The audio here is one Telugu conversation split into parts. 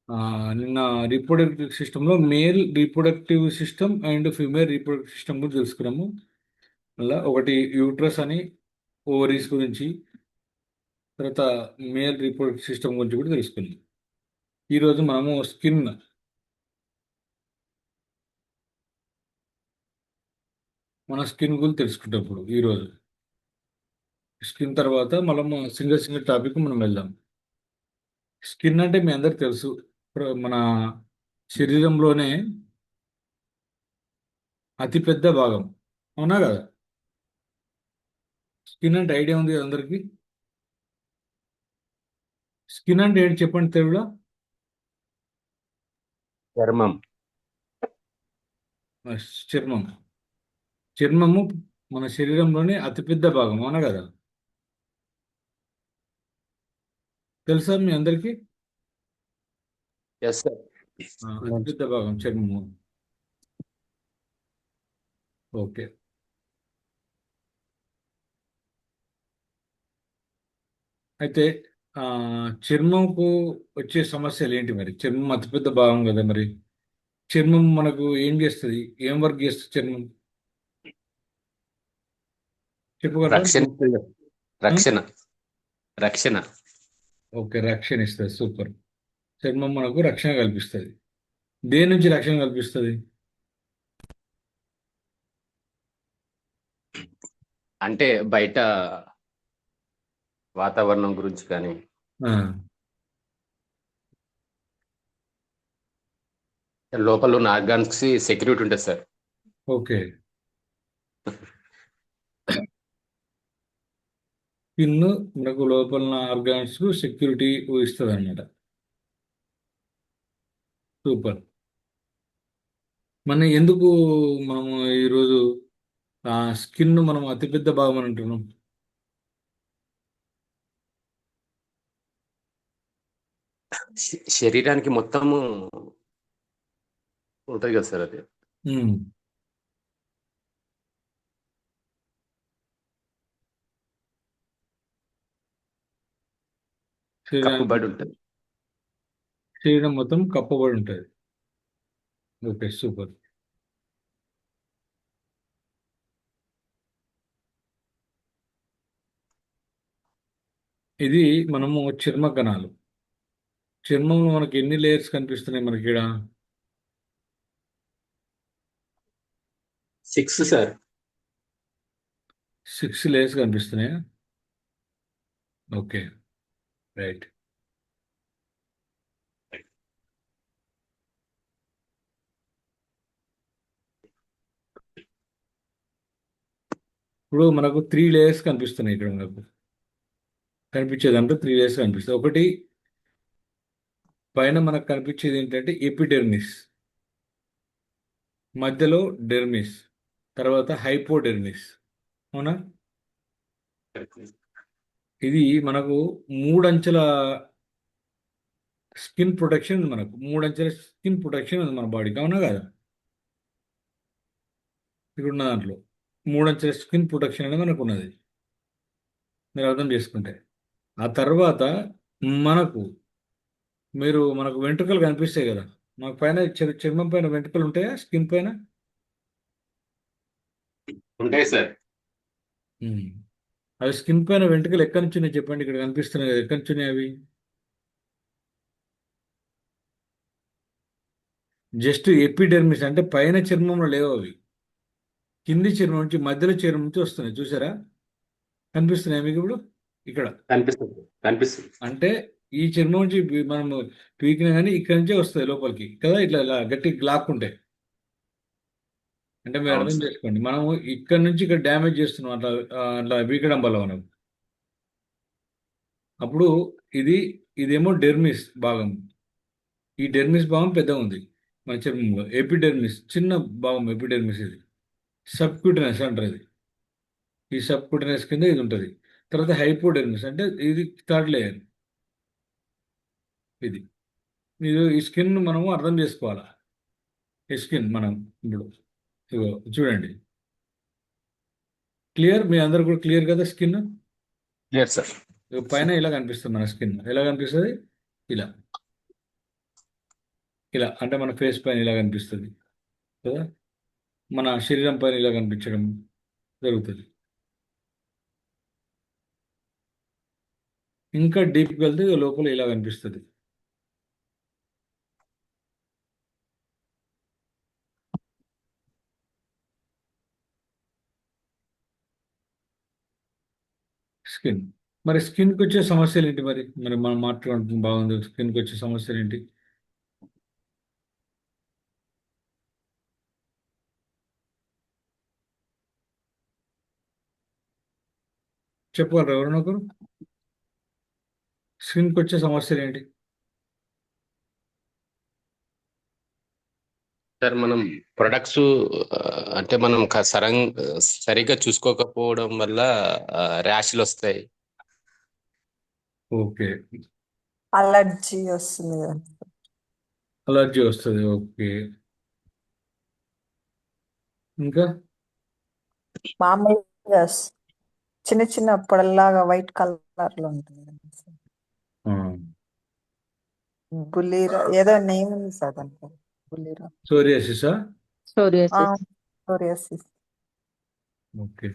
నిన్న రీప్రొడక్టివ్ సిస్టంలో male reproductive system and female reproductive system గురించి తెలుసుకున్నాము. అలా ఒకటి యూట్రస్ అని, ఓవరీస్ గురించి, తర్వాత మేల్ రీప్రొడక్టివ్ సిస్టమ్ గురించి కూడా తెలుసుకున్నాం. ఈరోజు మనము మన స్కిన్ గురించి తెలుసుకుంటాం. ఇప్పుడు ఈరోజు స్కిన్ తర్వాత మనం సింగిల్ సింగిల్ టాపిక్ మనం వెళ్దాం. స్కిన్ అంటే మీ అందరికి తెలుసు, మన శరీరంలోనే అతిపెద్ద భాగం, అవునా కదా? స్కిన్ అంటే ఐడియా ఉంది కదా అందరికి? స్కిన్ అంటే ఏంటి చెప్పండి తెలుగులో? చర్మం. చర్మం. చర్మము మన శరీరంలోని అతిపెద్ద భాగం, అవునా కదా? తెలుసా మీ అందరికి? Yes sir. అతిపెద్ద భాగం చర్మము. ఓకే. అయితే ఆ, చర్మంకు వచ్చే సమస్యలు ఏంటి మరి? చర్మం అతిపెద్ద భాగం కదా మరి. చర్మం మనకు ఏం చేస్తుంది? ఏం వర్క్ చేస్తుంది చర్మం? చెప్పగలరా? రక్షణ ఇస్తుంది. ఆ? రక్షణ. రక్షణ. ఓకే, రక్షణ ఇస్తుంది. సూపర్. చర్మం మనకు రక్షణ కల్పిస్తుంది. దేని నుంచి రక్షణ కల్పిస్తుంది? అంటే బయట వాతావరణం గురించి కానీ ఆ, లోపల ఉన్న ఆర్గాన్స్ కి సెక్యూరిటీ ఉంటుంది సార్. ఓకే. స్కిన్ మనకు లోపల ఆర్గాన్స్ సెక్యూరిటీ ఇస్తుంది అనమాట. సూపర్. మన ఎందుకు మనము ఈరోజు స్కిన్ మనం అతిపెద్ద భాగం అని అంటున్నాం? శరీరానికి మొత్తము ఉంటుంది కదా సార్ అది. ఉమ్. శరీరానికి, కప్పుబడి ఉంటుంది. శరీరం మొత్తం కప్పబడి ఉంటుంది. Okay, super. ఇది మనము చర్మ కణాలు. చర్మంలో మనకి ఎన్ని లేయర్స్ కనిపిస్తున్నాయి మనకి ఇక్కడ? 6 సార్. 6 లేయర్స్ కనిపిస్తున్నాయా? Okay, right. ఇప్పుడు మనకు 3 లేయర్స్ కనిపిస్తున్నాయి ఇక్కడ. మనకు కనిపించేదంటే 3 లేయర్స్ కనిపిస్తాయి. ఒకటి పైన మనకు కనిపించేది ఏంటంటే ఎపిడెర్మిస్, మధ్యలో డెర్మిస్, తర్వాత హైపోడెర్మిస్, అవునా? ఇది మనకు మూడంచెల స్కిన్ ప్రొటెక్షన్ ఉంది. మనకు మూడంచెల స్కిన్ ప్రొటెక్షన్ ఉంది మన బాడీకి, అవునా కదా? ఇక్కడ ఉన్న దాంట్లో మూడంచెల స్కిన్ ప్రొటెక్షన్ అనేది మనకు ఉన్నది, మీరు అర్థం చేసుకుంటే. ఆ తర్వాత మనకు మనకు వెంట్రుకలు కనిపిస్తాయి కదా. మనకు పైన చర్మం పైన వెంట్రుకలు ఉంటాయా స్కిన్ పైన? ఉంటాయి సార్. ఉమ్. అవి స్కిన్ పైన వెంట్రుకలు ఎక్కడి నుంచి ఉన్నాయి చెప్పండి? ఇక్కడ కనిపిస్తున్నాయి కదా, ఎక్కడి నుంచి ఉన్నాయి అవి? జస్ట్ ఎపిడెర్మిస్ అంటే పైన చర్మంలో లేవు అవి. కింది చర్మం నుంచి, మధ్యలో చర్మం నుంచి వస్తున్నాయి, చూసారా? కనిపిస్తున్నాయి మీకు ఇప్పుడు ఇక్కడ? కనిపిస్తుంది. కనిపిస్తుంది. అంటే ఈ చర్మం నుంచి మనం పీకినా కానీ ఇక్కడ నుంచే వస్తాయి లోపలికి కదా, ఇట్లా ఇలా గట్టి లాక్కుంటే. అంటే మీరు అవును అర్థం సార్. చేసుకోండి, మనము ఇక్కడ నుంచి ఇక్కడ డ్యామేజ్ చేస్తున్నాం అట్లా, అట్లా పీకడం వల్ల మనం. అప్పుడు ఇది ఇదేమో డెర్మిస్ భాగం. ఈ డెర్మిస్ భాగం పెద్దగా ఉంది మన చర్మంలో. ఎపిడెర్మిస్ చిన్న భాగం ఎపిడెర్మిస్. ఇది సబ్క్యూటనస్ అంటారు ఇది. ఈ సబ్క్యూటనస్ కింద ఇది ఉంటుంది. తర్వాత హైపోడెర్మిస్ అంటే ఇది థర్డ్ లేయర్. ఇది మీరు ఈ స్కిన్ మనము అర్థం చేసుకోవాలా. ఈ స్కిన్ మనం ఇప్పుడు ఇగో చూడండి. క్లియర్? మీ అందరు కూడా క్లియర్ కదా స్కిన్? లేదు సార్. పైన ఇలా కనిపిస్తుంది మన స్కిన్. ఎలా కనిపిస్తుంది? ఇలా. ఇలా అంటే మన ఫేస్ పైన ఇలా కనిపిస్తుంది కదా, మన శరీరం పైన ఇలా కనిపించడం జరుగుతుంది. ఇంకా డీప్కి వెళ్తే ఇక లోపల ఇలా కనిపిస్తుంది. స్కిన్. మరి స్కిన్కి వచ్చే సమస్యలు ఏంటి? మరి మనం మాట్లాడుకుంటుంది బాగుంది, స్కిన్కి వచ్చే సమస్యలు ఏంటి? చెప్పగలరు ఎవరైనా ఒకరు? స్కిన్కి వచ్చే సమస్యలు ఏంటి? సార్ మనం ప్రొడక్ట్స్ అంటే మనం సరిగ్గా చూసుకోకపోవడం వల్ల ర్యాష్లు వస్తాయి. ఓకే. అలర్జీ వస్తుంది కదా. అలర్జీ వస్తుంది. ఓకే. ఇంకా మామూలుగా చిన్న చిన్న పొడల్లాగా వైట్ కలర్ లో ఉంటుంది కదా సార్. ఆ, బుల్లీరా ఏదో నేమ్ ఉంది సార్ దానికి. బుల్లీరా సోరియాసిసా? Psoriasis. సోరియాసిస్. ఓకే.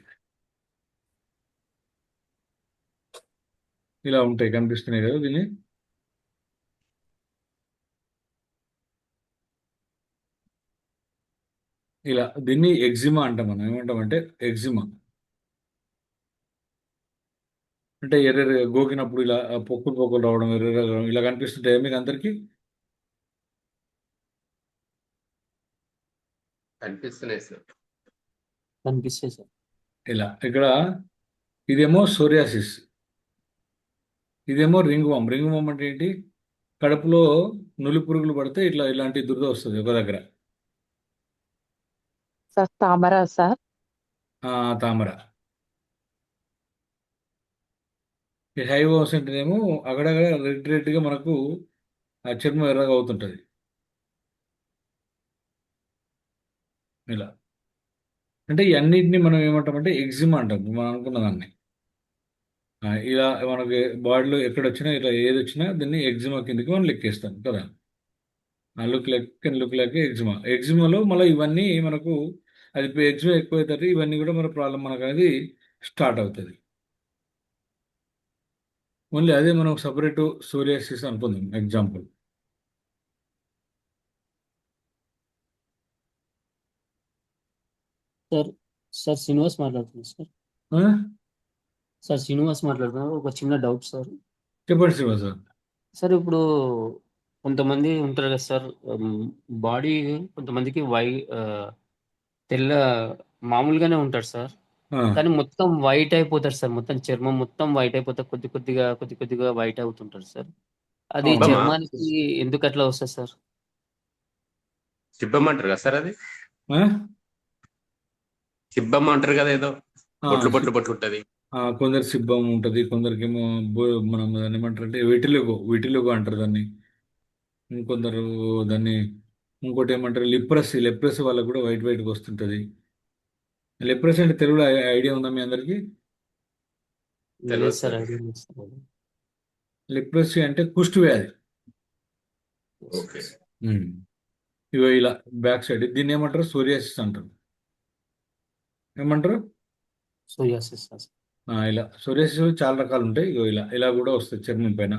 ఇలా ఉంటాయి, కనిపిస్తున్నాయి కదా దీన్ని. ఇలా దీన్ని ఎగ్జిమా అంటాం. మనం ఏమంటామంటే ఎగ్జిమా అంటే ఎర్ర గోకినప్పుడు ఇలా పొక్కులు పొక్కులు రావడం, ఎర్ర ఇలా కనిపిస్తుంటాయి మీకు అందరికీ. కనిపిస్తున్నాయి సార్. కనిపిస్తాయి సార్. ఇలా ఇక్కడ ఇదేమో సోరియాసిస్, ఇదేమో రింగ్ వామ్. రింగ్ వామ్ అంటే ఏంటి? కడుపులో నులి పురుగులు పడితే ఇలాంటి దురద వస్తుంది ఒక దగ్గర. సార్ తామర సార్. తామర. ఈ హై వామ్స్ అంటేనేమో అక్కడక్కడ రెడ్ రెడ్గా మనకు ఆ చర్మం ఎర్రగా అవుతుంటుంది. ఇలా అంటే ఈ అన్నిటిని మనం ఏమంటామంటే ఎగ్జిమా అంటాం మనం అనుకున్న దాన్ని. ఇలా మనకి బాడీలో ఎక్కడొచ్చినా ఇట్లా ఏది వచ్చినా దీన్ని ఎగ్జిమా కిందకి మనం లెక్కేస్తాం కదా. Look like eczema. ఎగ్జిమాలో మళ్ళీ ఇవన్నీ మనకు అది ఎగ్జిమా ఎక్కువైతే ఇవన్నీ కూడా మన ప్రాబ్లం మనకు అనేది స్టార్ట్ అవుతుంది. ఓన్లీ అదే మనం సపరేట్ సోరియాసిస్ అనుకుందాం ఎగ్జాంపుల్. సార్ సార్ శ్రీనివాస్ మాట్లాడుతున్నాను సార్. సార్ శ్రీనివాస్ మాట్లాడుతున్నారు. ఒక చిన్న డౌట్ సార్. చెప్పండి శ్రీనివాస్ సార్. సార్ ఇప్పుడు కొంతమంది ఉంటారు కదా సార్, బాడీ కొంతమందికి తెల్ల మామూలుగానే ఉంటారు సార్, కానీ మొత్తం వైట్ అయిపోతారు సార్. మొత్తం చర్మం మొత్తం వైట్ అయిపోతారు, కొద్ది కొద్దిగా వైట్ అవుతుంటారు సార్. అది అవునా? చర్మానికి ఎందుకు అట్లా వస్తుంది సార్? చిబ్బమ్మ అంటారు కదా సార్, అది ఆ? చిబ్బమ్మ అంటారు కదా, ఏదో బొట్లు బొట్లు బొట్లు ఉంటది. కొందరు సిబ్బం ఉంటుంది, కొందరికేమో మనం దాన్ని ఏమంటారు అంటే విటిలుగో అంటారు దాన్ని. ఇంకొందరు దాన్ని ఇంకోటి ఏమంటారు లెప్రసీ వాళ్ళకు కూడా వైట్ వైట్గా వస్తుంటుంది. లెప్రసీ అంటే తెలుగులో ఐడియా ఉందా మీ అందరికీ? లేదు తెలియదు సార్, సార్. ఐడియా లేదు సార్. లెప్రసీ అంటే కుష్టు వ్యాధి. ఓకే. ఇగో ఇలా బ్యాక్ సైడ్ దీన్ని ఏమంటారు? సోరియాసిస్ అంటారు. ఏమంటారు? Psoriasis sir. ఇలా సోరియాసిస్ చాలా రకాలు ఉంటాయి. ఇగో ఇలా ఇలా కూడా వస్తుంది చర్మం పైన.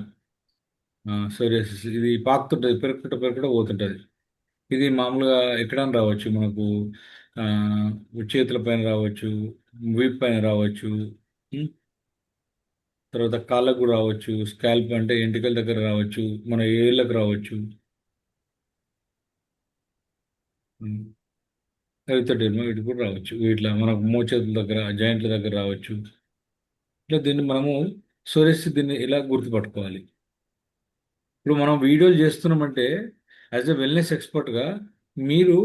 సోరియాసిస్ ఇది పాకుతుంటుంది, పెరుగుకుంటూ పోతుంటుంది. ఇది మామూలుగా ఎక్కడైనా రావచ్చు మనకు. ఆ, చేతుల పైన రావచ్చు, వీప్ పైన రావచ్చు, ఉం? తర్వాత కాళ్ళకు కూడా రావచ్చు. స్కాల్ప్ అంటే ఎంటికల దగ్గర రావచ్చు, మన ఏళ్ళకు రావచ్చు. ఎరితోటేమో ఇటు కూడా రావచ్చు. ఇట్లా మనకు మోచేతుల దగ్గర, జాయింట్ల దగ్గర రావచ్చు. ఇట్లా దీన్ని మనము సోరియాసిస్ దీన్ని ఇలా గుర్తుపట్టుకోవాలి. ఇప్పుడు మనం వీడియోలు చేస్తున్నామంటే యాజ్ ఎ వెల్నెస్ ఎక్స్పర్ట్గా మీరు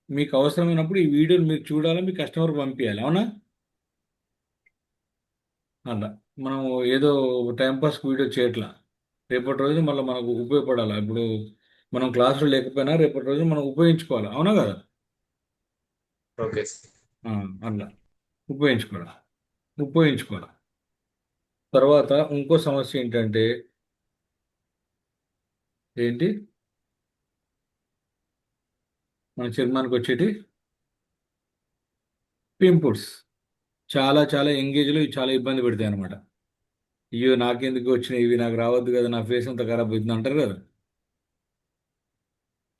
మీకు అవసరమైనప్పుడు ఈ వీడియోలు మీరు చూడాలి, మీ కస్టమర్ పంపించాలి. అవునా? అలా మనం ఏదో టైంపాస్ వీడియో చేయట్లా. రేపటి రోజు మళ్ళీ మనకు ఉపయోగపడాలి. ఇప్పుడు మనం క్లాసులో లేకపోయినా రేపటి రోజు మనం ఉపయోగించుకోవాలి. అవునా కదా? ఓకే. అలా ఉపయోగించుకోవాలి. ఉపయోగించుకోవాలి. తర్వాత ఇంకో సమస్య ఏంటంటే ఏంటి? మన చర్మానికి వచ్చేటి పింపుల్స్. చాలా చాలా ఎంగేజ్లో ఇవి చాలా ఇబ్బంది పెడతాయి అనమాట. అయ్యో నాకెందుకు వచ్చినాయి ఇవి, నాకు రావద్దు కదా, నా ఫేస్ అంతా ఖరాబ్ అవుతుంది అంటారు కదా.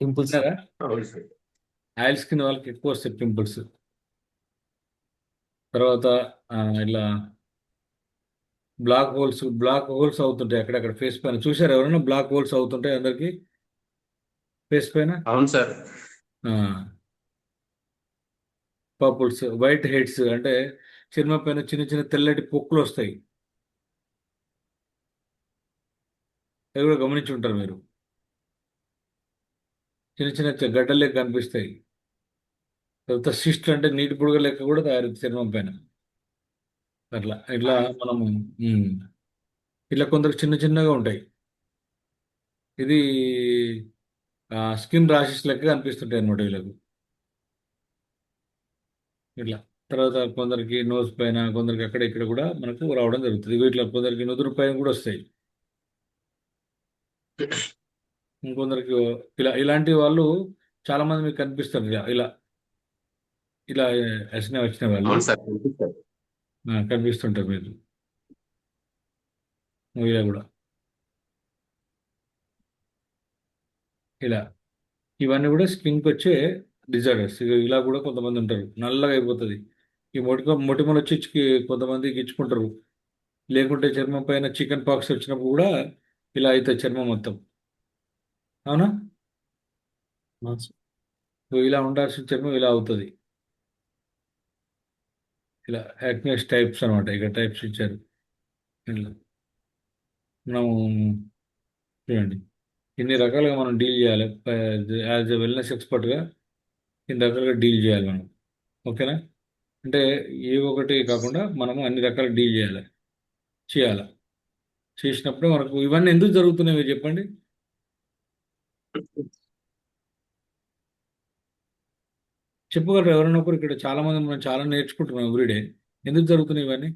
పింపుల్స్. విన్నారా? అవును సార్. ఆయిల్ స్కిన్ వాళ్ళకి ఎక్కువ వస్తాయి పింపుల్స్. తర్వాత ఇలా బ్లాక్ హోల్స్ అవుతుంటాయి అక్కడక్కడ ఫేస్ పైన. చూసారు ఎవరైనా బ్లాక్ హోల్స్ అవుతుంటాయి అందరికి ఫేస్ పైన? అవును సార్. పపుల్స్, వైట్ హెడ్స్ అంటే చర్మం పైన చిన్న చిన్న తెల్లటి పొక్కులు వస్తాయి. అవి కూడా గమనించి ఉంటారు మీరు. చిన్న చిన్న గడ్డలు లెక్క కనిపిస్తాయి. తర్వాత సిస్ట్ అంటే నీటి బుడగ లెక్క కూడా తయారవుతుంది చర్మం పైన. అట్లా ఇట్లా మనము ఉమ్, ఇట్లా కొందరు చిన్న చిన్నగా ఉంటాయి. ఇది స్కిన్ ర్యాషెస్ లెక్క కనిపిస్తుంటాయి అన్నమాట వీళ్ళకు. ఇట్లా తర్వాత కొందరికి నోస్ పైన, కొందరికి అక్కడ ఇక్కడ కూడా మనకు రావడం జరుగుతుంది. ఇట్లా కొందరికి నుదురు పైన కూడా వస్తాయి. ఇంకొందరికి ఇలాంటి వాళ్ళు చాలా మంది మీకు కనిపిస్తారు. ఇలా ఇలా ఇలా వచ్చిన వాళ్ళు అవును సార్, కనిపిస్తారు. కనిపిస్తుంటారు మీరు మూవీలో కూడా. ఇలా ఇవన్నీ కూడా స్కిన్కి వచ్చే డిజార్డర్స్. ఇలా కూడా కొంతమంది ఉంటారు, నల్లగా అయిపోతుంది. ఈ మొటిమలు వచ్చి కొంతమంది ఇచ్చుకుంటారు. లేకుంటే చర్మం పైన చికెన్ పాక్స్ వచ్చినప్పుడు కూడా ఇలా అవుతుంది చర్మం మొత్తం. అవునా? ఇలా ఉండాల్సిన చర్మం ఇలా అవుతుంది. ఇలా యాక్నెస్ టైప్స్ అనమాట. ఇక్కడ టైప్స్ ఇచ్చారు. ఇట్లా మనం చూడండి ఇన్ని రకాలుగా మనం డీల్ చేయాలి. యాజ్ ఎ వెల్నెస్ ఎక్స్పర్ట్గా ఇన్ని రకాలుగా డీల్ చేయాలి మనం. ఓకేనా? అంటే ఏ ఒకటి కాకుండా మనము అన్ని రకాలు డీల్ చేయాలి. చేసినప్పుడు మనకు ఇవన్నీ ఎందుకు జరుగుతున్నాయో చెప్పండి. చెప్పగలరు ఎవరైనా ఒకరు? ఇక్కడ చాలా మంది మనం చాలా నేర్చుకుంటున్నాం ఎవ్రీడే. ఎందుకు జరుగుతున్నాయి ఇవన్నీ?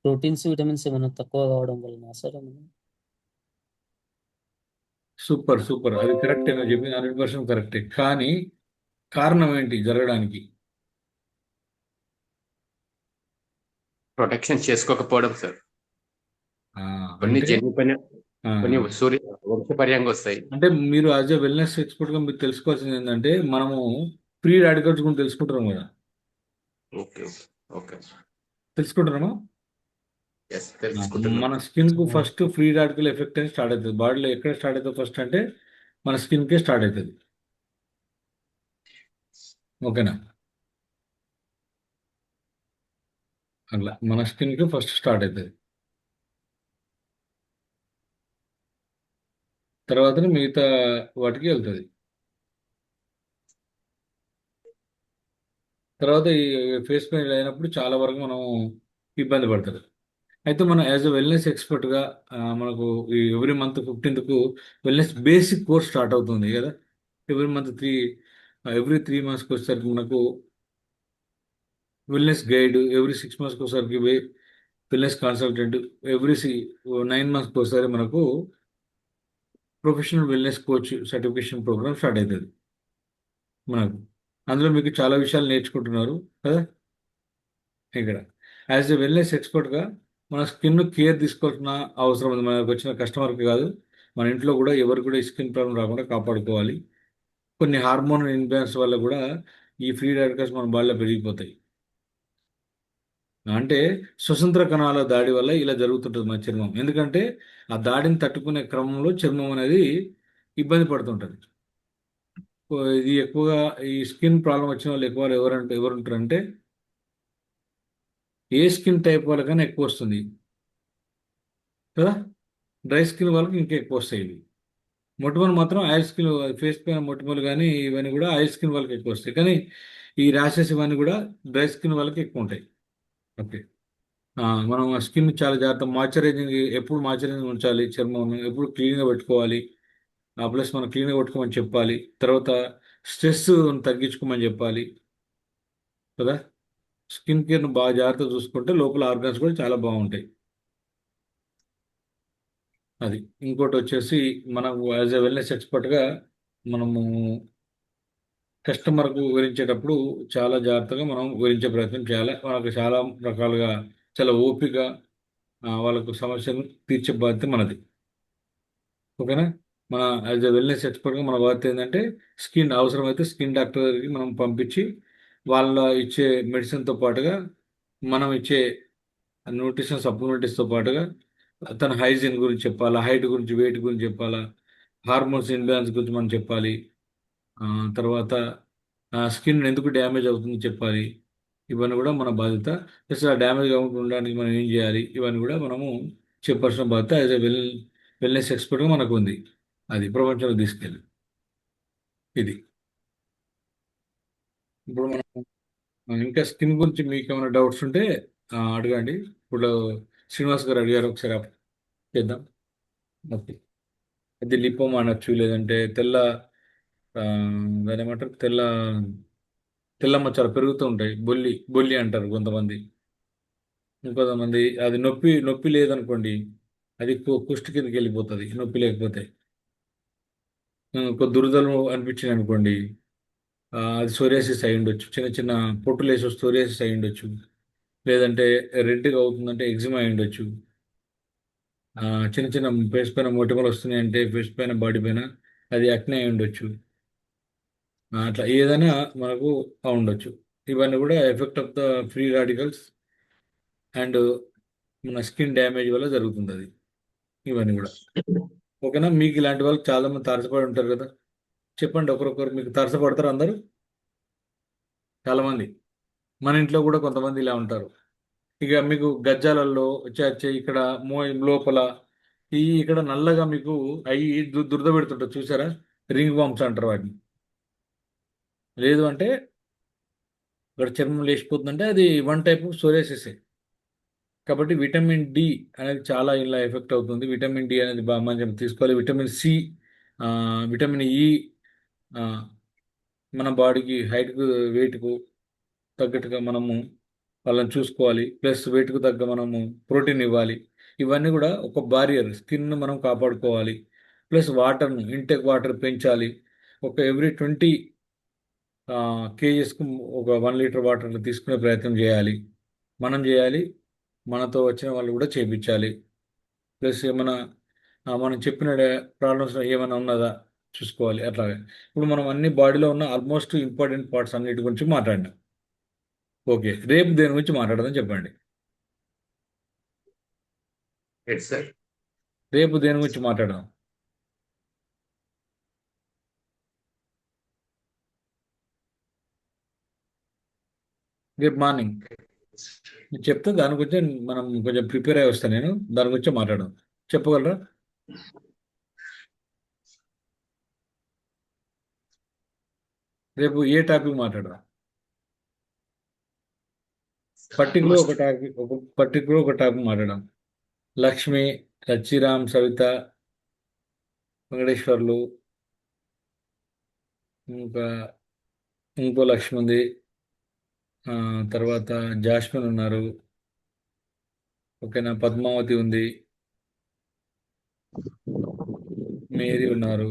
ప్రోటీన్స్, విటమిన్స్ ఏమైనా తక్కువ కావడం వలన సార్ ఏమైనా? సూపర్ సూపర్, అది కరెక్టే. నేను చెప్పింది 100% కరెక్టే. కానీ కారణం ఏంటి జరగడానికి? ప్రొటెక్షన్ చేసుకోకపోవడం సార్. ఆ, కొన్ని అంటే జన్యుపైన, ఆ, కొన్ని వంశపర్యంగా వస్తాయి. అంటే మీరు యాజ్ ఎ వెల్నెస్ ఎక్స్పర్ట్గా మీరు తెలుసుకోవాల్సింది ఏంటంటే మనము ఫ్రీ రాడికల్స్ గురించి తెలుసుకుంటున్నాం కదా. Okay, okay. తెలుసుకుంటున్నామా? ఎస్, తెలుసుకుంటున్నాం. మన స్కిన్కు ఫస్ట్ ఫ్రీ రాడికల్ ఎఫెక్ట్ అని స్టార్ట్ అవుతుంది. బాడీలో ఎక్కడ స్టార్ట్ అవుతుంది ఫస్ట్ అంటే మన స్కిన్కే స్టార్ట్ అవుతుంది. ఓకేనా? అట్లా మన స్కిన్కి ఫస్ట్ స్టార్ట్ అవుతుంది. తర్వాతనే మిగతా వాటికి వెళ్తుంది. తర్వాత ఈ ఫేస్ పెయిన్ అయినప్పుడు చాలా వరకు మనం ఇబ్బంది పడుతుంది. అయితే మనం యాజ్ ఎ వెల్నెస్ ఎక్స్పర్ట్గా మనకు ఈ ఎవ్రీ మంత్ 15కు వెల్నెస్ బేసిక్ కోర్స్ స్టార్ట్ అవుతుంది కదా. ఎవ్రీ 3 మంత్స్కి వచ్చేసరికి మనకు వెల్నెస్ గైడ్, ఎవ్రీ 6 మంత్స్కి ఒకసారికి వెల్నెస్ కన్సల్టెంట్, ఎవ్రీ 9 మంత్స్కి ఒకసారి మనకు professional wellness coach certification programme start అవుతుంది మనకు. అందులో మీకు చాలా విషయాలు నేర్చుకుంటున్నారు కదా. ఇక్కడ యాజ్ ఎ వెల్నెస్ ఎక్స్పర్ట్గా మన స్కిన్ కేర్ తీసుకోవాల్సిన అవసరం ఉంది. మనకు వచ్చిన కస్టమర్కి కాదు, మన ఇంట్లో కూడా ఎవరు కూడా ఈ స్కిన్ ప్రాబ్లం రాకుండా కాపాడుకోవాలి. కొన్ని హార్మోన్ ఇన్బ్యాలెన్స్ వల్ల కూడా ఈ ఫ్రీ రాడికల్స్ మన బాడీలో పెరిగిపోతాయి. అంటే స్వతంత్ర కణాల దాడి వల్ల ఇలా జరుగుతుంటుంది మన చర్మం. ఎందుకంటే ఆ దాడిని తట్టుకునే క్రమంలో చర్మం అనేది ఇబ్బంది పడుతుంటుంది. ఇది ఎక్కువగా ఈ స్కిన్ ప్రాబ్లం వచ్చిన వాళ్ళు ఎక్కువ ఎవరు ఉంటారంటే ఏ స్కిన్ టైప్ వాళ్ళకైనా ఎక్కువ వస్తుంది కదా. డ్రై స్కిన్ వాళ్ళకి ఇంకా ఎక్కువ వస్తాయి ఇవి. మొటిమలు మాత్రం ఆయిల్ స్కిన్, ఫేస్ పైన మొటిమలు కానీ ఇవన్నీ కూడా ఆయిల్ స్కిన్ వాళ్ళకి ఎక్కువ వస్తాయి. కానీ ఈ ర్యాషెస్ ఇవన్నీ కూడా డ్రై స్కిన్ వాళ్ళకి ఎక్కువ ఉంటాయి. ఓకే. మనం స్కిన్ చాలా జాగ్రత్త, మాయిశ్చరైజింగ్ ఎప్పుడు మాయిశ్చరైజింగ్ ఉంచాలి, చర్మం ఎప్పుడు క్లీన్గా పెట్టుకోవాలి. ప్లస్ మనం క్లీన్గా పెట్టుకోమని చెప్పాలి. తర్వాత స్ట్రెస్ తగ్గించుకోమని చెప్పాలి కదా. స్కిన్ కేర్ను బాగా జాగ్రత్తగా చూసుకుంటే లోపల ఆర్గాన్స్ కూడా చాలా బాగుంటాయి. అది ఇంకోటి వచ్చేసి మనం యాజ్ ఎ వెల్నెస్ ఎక్స్పర్ట్గా మనము కస్టమర్కు వివరించేటప్పుడు చాలా జాగ్రత్తగా మనం వివరించే ప్రయత్నం చేయాలి. వాళ్ళకి చాలా రకాలుగా చాలా ఓపిక వాళ్ళకు సమస్యను తీర్చే బాధ్యత మనది. ఓకేనా? మన యాజ్ ఎ వెల్నెస్ ఎక్స్పర్ట్గా మన బాధ్యత ఏంటంటే అవసరమైతే స్కిన్ డాక్టర్ దగ్గరికి మనం పంపించి వాళ్ళ ఇచ్చే మెడిసిన్తో పాటుగా మనం ఇచ్చే న్యూట్రిషన్ సప్లిమెంటరీస్తో పాటుగా తన హైజీన్ గురించి చెప్పాలా, హైట్ గురించి, వెయిట్ గురించి చెప్పాలా, హార్మోన్స్ ఇన్బ్యాలెన్స్ గురించి మనం చెప్పాలి. ఆ, తర్వాత స్కిన్ ఎందుకు డ్యామేజ్ అవుతుందో చెప్పాలి. ఇవన్నీ కూడా మన బాధ్యత. ప్లస్ ఆ డ్యామేజ్ కాకుండా ఉండడానికి మనం ఏం చేయాలి, ఇవన్నీ కూడా మనము చెప్పాల్సిన బాధ్యత యాజ్ ఎ వెల్నెస్ ఎక్స్పర్ట్గా మనకు ఉంది. అది ప్రపంచంలో తీసుకెళ్ళి ఇది. ఇప్పుడు మనం ఇంకా స్కిన్ గురించి మీకు ఏమైనా డౌట్స్ ఉంటే అడగండి. ఇప్పుడు శ్రీనివాస్ గారు అడిగారు, ఒకసారి చేద్దాం. ఓకే. అది లిపోమా అనొచ్చు, లేదంటే ఆ, దాని ఏమంటారు, తెల్ల మచ్చలు పెరుగుతూ ఉంటాయి, బొల్లి బొల్లి అంటారు కొంతమంది. ఇంకొంతమంది అది నొప్పి నొప్పి లేదనుకోండి, అది కుష్టి కిందకి వెళ్ళిపోతుంది నొప్పి లేకపోతే. ఒక దురదలు అనిపించింది అనుకోండి, అది సోరియాసిస్ అయి ఉండొచ్చు. చిన్న చిన్న పొట్టులు వేసి సోరియాసిస్ అయి ఉండొచ్చు. లేదంటే రెడ్గా అవుతుందంటే ఎగ్జిమా అయి ఉండొచ్చు. ఆ, చిన్న చిన్న ఫేస్ పైన మొటిమలు వస్తున్నాయంటే ఫేస్ పైన బాడీ పైన అది అక్నే అయి ఉండొచ్చు. అట్లా ఏదైనా మనకు ఉండొచ్చు. ఇవన్నీ కూడా effect of the free radicals and మన స్కిన్ డ్యామేజ్ వల్ల జరుగుతుంది అది. ఇవన్నీ కూడా ఓకేనా? మీకు ఇలాంటి వాళ్ళు చాలా మంది తారసపడి ఉంటారు కదా. చెప్పండి, ఒకరొకరు మీకు తారసపడతారు అందరూ. చాలా మంది మన ఇంట్లో కూడా కొంతమంది ఇలా ఉంటారు. ఇక మీకు గజ్జాలలో ఇక్కడ లోపల ఇక్కడ నల్లగా మీకు అవి దురద పెడుతుంటారు చూసారా, రింగ్ వామ్స్ అంటారు వాటిని. లేదు అంటే ఇక్కడ చర్మం లేచిపోతుందంటే అది వన్ టైప్ ఆఫ్ సోరియాసిస్. కాబట్టి విటమిన్ డి అనేది చాలా ఇలా ఎఫెక్ట్ అవుతుంది. విటమిన్ డి అనేది బాగా మనం తీసుకోవాలి. విటమిన్ సి, విటమిన్ ఈ మన బాడీకి హైట్కు వెయిట్కు తగ్గట్టుగా మనము వాళ్ళని చూసుకోవాలి. ప్లస్ వెయిట్కు తగ్గ మనము ప్రోటీన్ ఇవ్వాలి. ఇవన్నీ కూడా ఒక బారియర్, స్కిన్ మనం కాపాడుకోవాలి. ప్లస్ ఇంటెక్ వాటర్ పెంచాలి. ఒక ఎవ్రీ 20 కేజెస్కు ఒక 1 లీటర్ వాటర్ తీసుకునే ప్రయత్నం చేయాలి. మనం చేయాలి, మనతో వచ్చిన వాళ్ళు కూడా చేయించాలి. ప్లస్ ఏమైనా మనం చెప్పిన ప్రాబ్లమ్స్ ఏమైనా ఉన్నదా చూసుకోవాలి. అట్లాగే ఇప్పుడు మనం అన్ని బాడీలో ఉన్న ఆల్మోస్ట్ ఇంపార్టెంట్ పార్ట్స్ అన్నిటి గురించి మాట్లాడినాం. ఓకే, రేపు దేని గురించి మాట్లాడదాం చెప్పండి. At sir. రేపు దేని గురించి మాట్లాడదాం? రేపు మార్నింగ్ చెప్తే దాని గురించి మనం కొంచెం ప్రిపేర్ అయ్యి వస్తాను. నేను దాని గురించి మాట్లాడదాం. చెప్పగలరా? రేపు ఏ టాపిక్ మాట్లాడదాం? పర్టికులర్ ఒక టాపిక్ మాట్లాడదాం. లక్ష్మి, రచిరామ్, సవిత, వెంకటేశ్వర్లు, ఇంకా ఇంకో లక్ష్మి ఉంది. తర్వాత జాస్మిన్ ఉన్నారు. ఓకేనా? పద్మావతి ఉంది, మేరీ ఉన్నారు,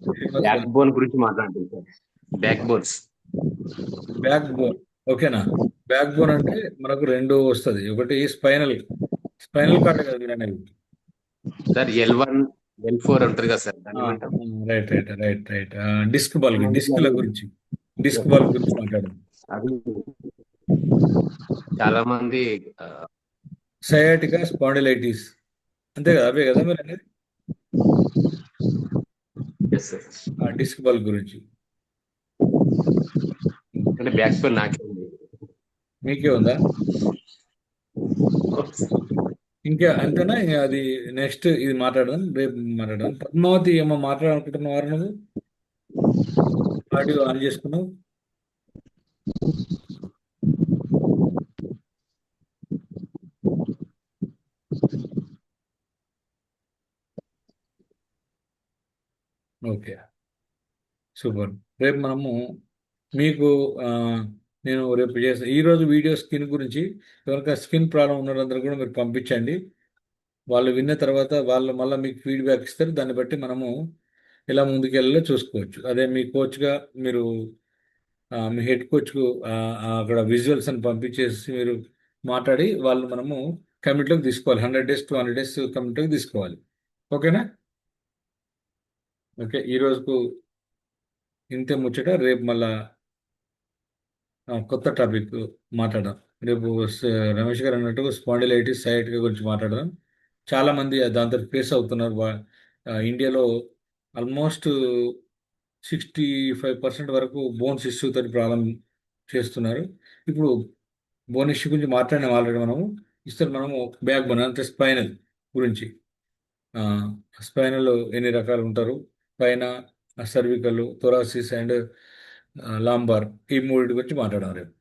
శ్రీనివాస్ బ్యాక్ బోన్ గురించి మాట్లాడుతుంది sir. Back bones. Back bone. ఓకేనా? బ్యాక్ బోన్ అంటే మనకు రెండు వస్తుంది. ఒకటి స్పైనల్ కార్డ్ కదా మీరు అనేది. సార్ L1 L4 ఉంటుంది కదా సార్, దాన్ని ఏమంటారు? Right right right right. Disc గురించి మాట్లాడదాం. అది చాలా మంది సయాటికా స్పాండిలైటిస్, అంతే కదా, అవే కదా మీరు అనేది. డిస్క్ బల్బ్ గురించి అంటే బ్యాక్ బోన్ నాకే ఉంది. మీకే ఉందా? ఇంకా అంతేనా? ఇంకా అది నెక్స్ట్ ఇది మాట్లాడదాం, రేపు మాట్లాడదాం. పద్మావతి ఏమో మాట్లాడాలనుకుంటున్నవారు నువ్వు? ఆడియో ఆన్ చేసుకున్నావు. Okay, super. రేపు మనము మీకు నేను రేపు చేస్తాను. ఈరోజు వీడియో స్కిన్ గురించి ఎవరికైనా స్కిన్ ప్రాబ్లం ఉన్న వాళ్ళందరూ కూడా మీరు పంపించండి. వాళ్ళు విన్న తర్వాత వాళ్ళు మళ్ళీ మీకు ఫీడ్బ్యాక్ ఇస్తారు. దాన్ని బట్టి మనము ఎలా ముందుకెళ్ళాలో చూసుకోవచ్చు. అదే మీ కోచ్గా మీరు మీ హెడ్ కోచ్కు అక్కడ విజువల్స్ అని పంపించేసి మీరు మాట్లాడి వాళ్ళు మనము కమిటీలోకి తీసుకోవాలి. 100 days to 100 days కమిటీలోకి తీసుకోవాలి. ఓకేనా? ఓకే, ఈ రోజుకు ఇంతే ముచ్చట. రేపు మళ్ళా కొత్త టాపిక్ మాట్లాడదాం. రేపు రమేష్ గారు అన్నట్టు స్పాండిలైటిస్ సయాటికా గురించి మాట్లాడదాం. చాలామంది దాంతో ఫేస్ అవుతున్నారు. ఇండియాలో ఆల్మోస్ట్ 65% వరకు బోన్స్ ఇష్యూతో ప్రాబ్లం చేస్తున్నారు. ఇప్పుడు బోన్ ఇష్యూ గురించి మాట్లాడిన ఆల్రెడీ మనము బ్యాక్ బోన్ అంటే స్పైనల్ గురించి. స్పైనల్ ఎన్ని రకాలు ఉంటారు, పైన సర్వికల్, థొరాసిస్ అండ్ లాంబార్, ఈ మూడింటి గురించి మాట్లాడారు రేపు.